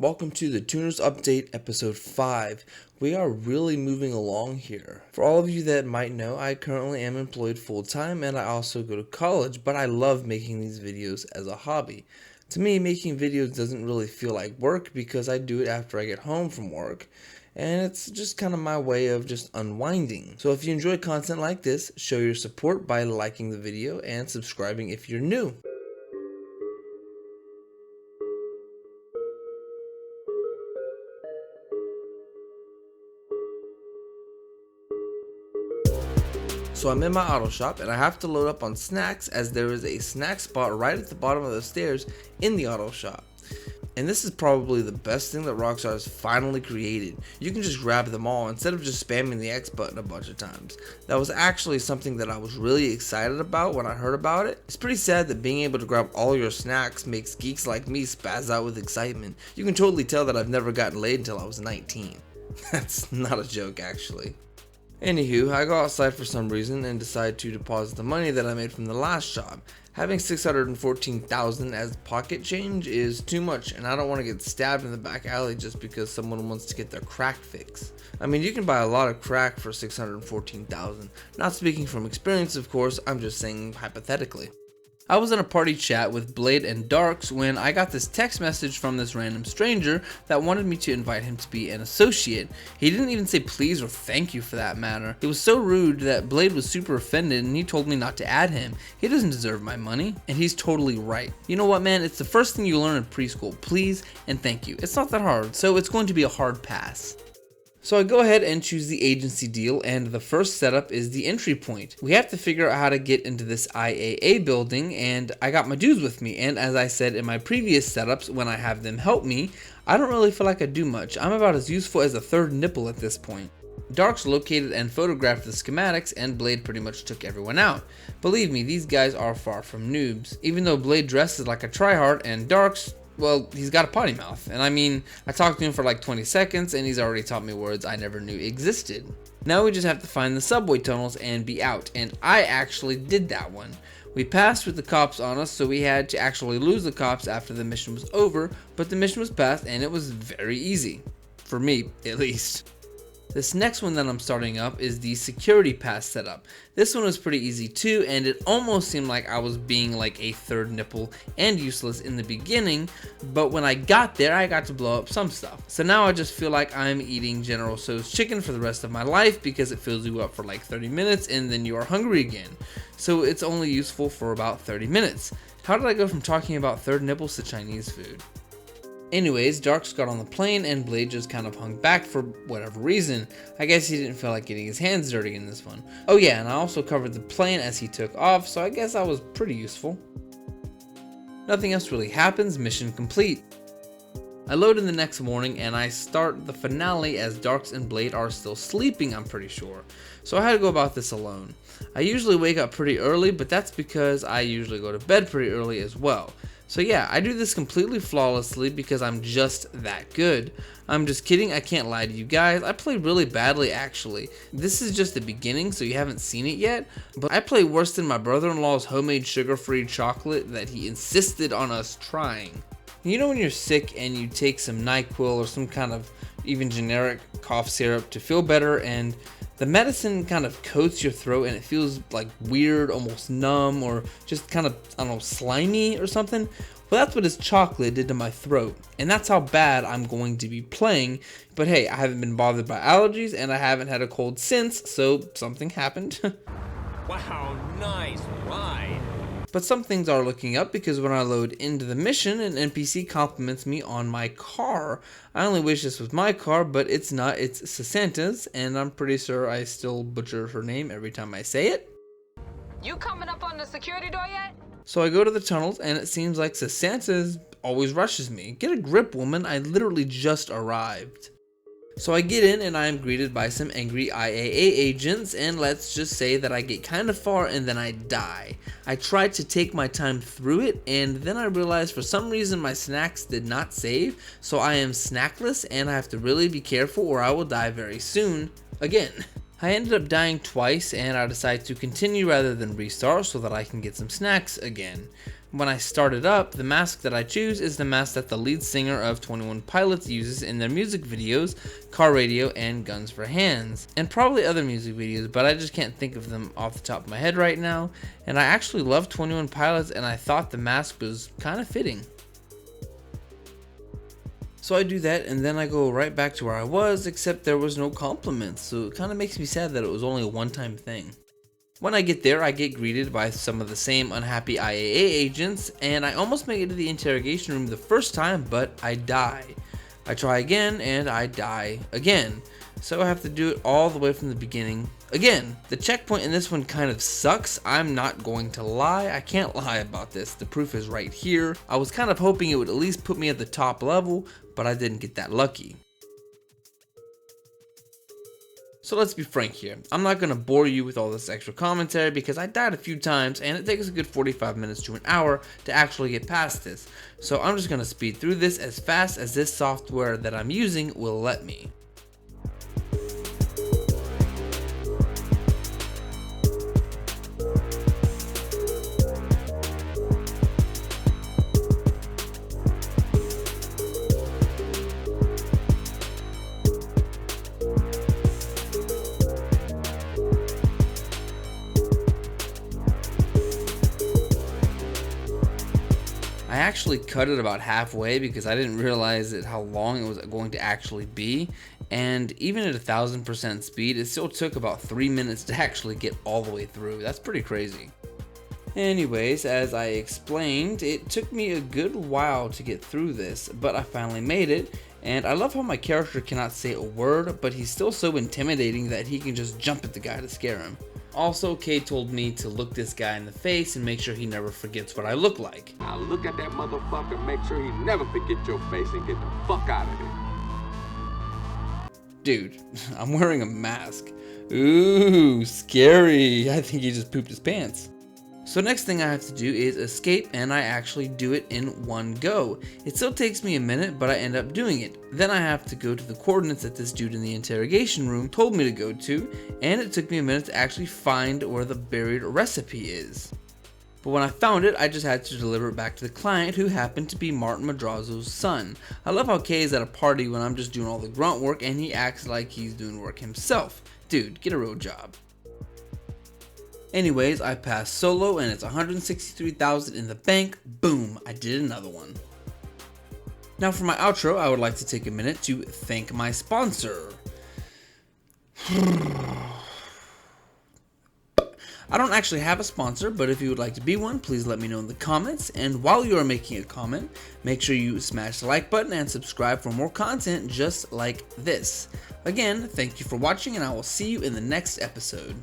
Welcome to the Tuners Update episode 5. We are really moving along here. For all of you that might know, I currently am employed full-time and I also go to college, but I love making these videos as a hobby. To me, making videos doesn't really feel like work because I do it after I get home from work, and it's just kind of my way of just unwinding. So if you enjoy content like this, show your support by liking the video and subscribing if you're new. So I'm in my auto shop and I have to load up on snacks as there is a snack spot right at the bottom of the stairs in the auto shop. And this is probably the best thing that Rockstar has finally created. You can just grab them all instead of just spamming the X button a bunch of times. That was actually something that I was really excited about when I heard about it. It's pretty sad that being able to grab all your snacks makes geeks like me spaz out with excitement. You can totally tell that I've never gotten laid until I was 19. That's not a joke actually. Anywho, I go outside for some reason and decide to deposit the money that I made from the last job. Having 614,000 as pocket change is too much, and I don't want to get stabbed in the back alley just because someone wants to get their crack fix. I mean, you can buy a lot of crack for 614,000. Not speaking from experience, of course, I'm just saying hypothetically. I was in a party chat with Blade and Darks when I got this text message from this random stranger that wanted me to invite him to be an associate. He didn't even say please or thank you for that matter. It was so rude that Blade was super offended and he told me not to add him. He doesn't deserve my money, and he's totally right. You know what, man? It's the first thing you learn in preschool. Please and thank you. It's not that hard, so it's going to be a hard pass. So I go ahead and choose the agency deal, and the first setup is the entry point. We have to figure out how to get into this IAA building, and I got my dudes with me, and as I said in my previous setups when I have them help me, I don't really feel like I do much. I'm about as useful as a third nipple at this point. Darks located and photographed the schematics, and Blade pretty much took everyone out. Believe me, these guys are far from noobs. Even though Blade dresses like a tryhard and Darks, well, he's got a potty mouth, and I mean, I talked to him for like 20 seconds and he's already taught me words I never knew existed. Now we just have to find the subway tunnels and be out, and I actually did that one. We passed with the cops on us, so we had to actually lose the cops after the mission was over, but the mission was passed and it was very easy. For me, at least. This next one that I'm starting up is the security pass setup. This one was pretty easy too, and it almost seemed like I was being like a third nipple and useless in the beginning, but when I got there I got to blow up some stuff. So now I just feel like I'm eating General Tso's chicken for the rest of my life because it fills you up for like 30 minutes and then you are hungry again. So it's only useful for about 30 minutes. How did I go from talking about third nipples to Chinese food? Anyways, Darks got on the plane and Blade just kind of hung back for whatever reason. I guess he didn't feel like getting his hands dirty in this one. Oh yeah, and I also covered the plane as he took off, so I guess I was pretty useful. Nothing else really happens, mission complete. I load in the next morning and I start the finale as Darks and Blade are still sleeping, I'm pretty sure. So I had to go about this alone. I usually wake up pretty early, but that's because I usually go to bed pretty early as well. So yeah, I do this completely flawlessly because I'm just that good. I'm just kidding, I can't lie to you guys. I play really badly actually. This is just the beginning, so you haven't seen it yet, but I play worse than my brother-in-law's homemade sugar-free chocolate that he insisted on us trying. You know when you're sick and you take some NyQuil or some kind of even generic cough syrup to feel better, and the medicine kind of coats your throat and it feels like weird, almost numb, or just kind of, I don't know, slimy or something? Well, that's what his chocolate did to my throat, and that's how bad I'm going to be playing. But hey, I haven't been bothered by allergies and I haven't had a cold since, so something happened. Wow, nice ride. But some things are looking up because when I load into the mission, an NPC compliments me on my car. I only wish this was my car, but it's not. It's Sasanta's, and I'm pretty sure I still butcher her name every time I say it. You coming up on the security door yet? So I go to the tunnels, and it seems like Sasanta's always rushes me. Get a grip, woman. I literally just arrived. So I get in and I am greeted by some angry IAA agents, and let's just say that I get kind of far and then I die. I tried to take my time through it, and then I realized for some reason my snacks did not save, so I am snackless and I have to really be careful or I will die very soon again. I ended up dying twice and I decided to continue rather than restart so that I can get some snacks again. When I start it up, the mask that I choose is the mask that the lead singer of 21 Pilots uses in their music videos, Car Radio, and Guns for Hands, and probably other music videos, but I just can't think of them off the top of my head right now. And I actually love 21 Pilots, and I thought the mask was kind of fitting. So I do that, and then I go right back to where I was, except there was no compliments, so it kind of makes me sad that it was only a one-time thing. When I get there, I get greeted by some of the same unhappy IAA agents, and I almost make it to the interrogation room the first time, but I die. I try again, and I die again. So I have to do it all the way from the beginning again. The checkpoint in this one kind of sucks. I'm not going to lie. I can't lie about this. The proof is right here. I was kind of hoping it would at least put me at the top level, but I didn't get that lucky. So let's be frank here. I'm not going to bore you with all this extra commentary because I died a few times and it takes a good 45 minutes to an hour to actually get past this. So I'm just going to speed through this as fast as this software that I'm using will let me. I actually cut it about halfway because I didn't realize how long it was going to actually be, and even at 1000% speed it still took about 3 minutes to actually get all the way through. That's pretty crazy. Anyways, as I explained, it took me a good while to get through this, but I finally made it, and I love how my character cannot say a word, but he's still so intimidating that he can just jump at the guy to scare him. Also, Kay told me to look this guy in the face and make sure he never forgets what I look like. Now look at that motherfucker, make sure he never forget your face and get the fuck out of there. Dude, I'm wearing a mask. Ooh, scary. I think he just pooped his pants. So next thing I have to do is escape, and I actually do it in one go. It still takes me a minute, but I end up doing it. Then I have to go to the coordinates that this dude in the interrogation room told me to go to, and it took me a minute to actually find where the buried recipe is. But when I found it, I just had to deliver it back to the client, who happened to be Martin Madrazo's son. I love how Kay is at a party when I'm just doing all the grunt work, and he acts like he's doing work himself. Dude, get a real job. Anyways, I passed solo and it's 163,000 in the bank. Boom, I did another one. Now for my outro, I would like to take a minute to thank my sponsor. I don't actually have a sponsor, but if you would like to be one, please let me know in the comments. And while you are making a comment, make sure you smash the like button and subscribe for more content just like this. Again, thank you for watching, and I will see you in the next episode.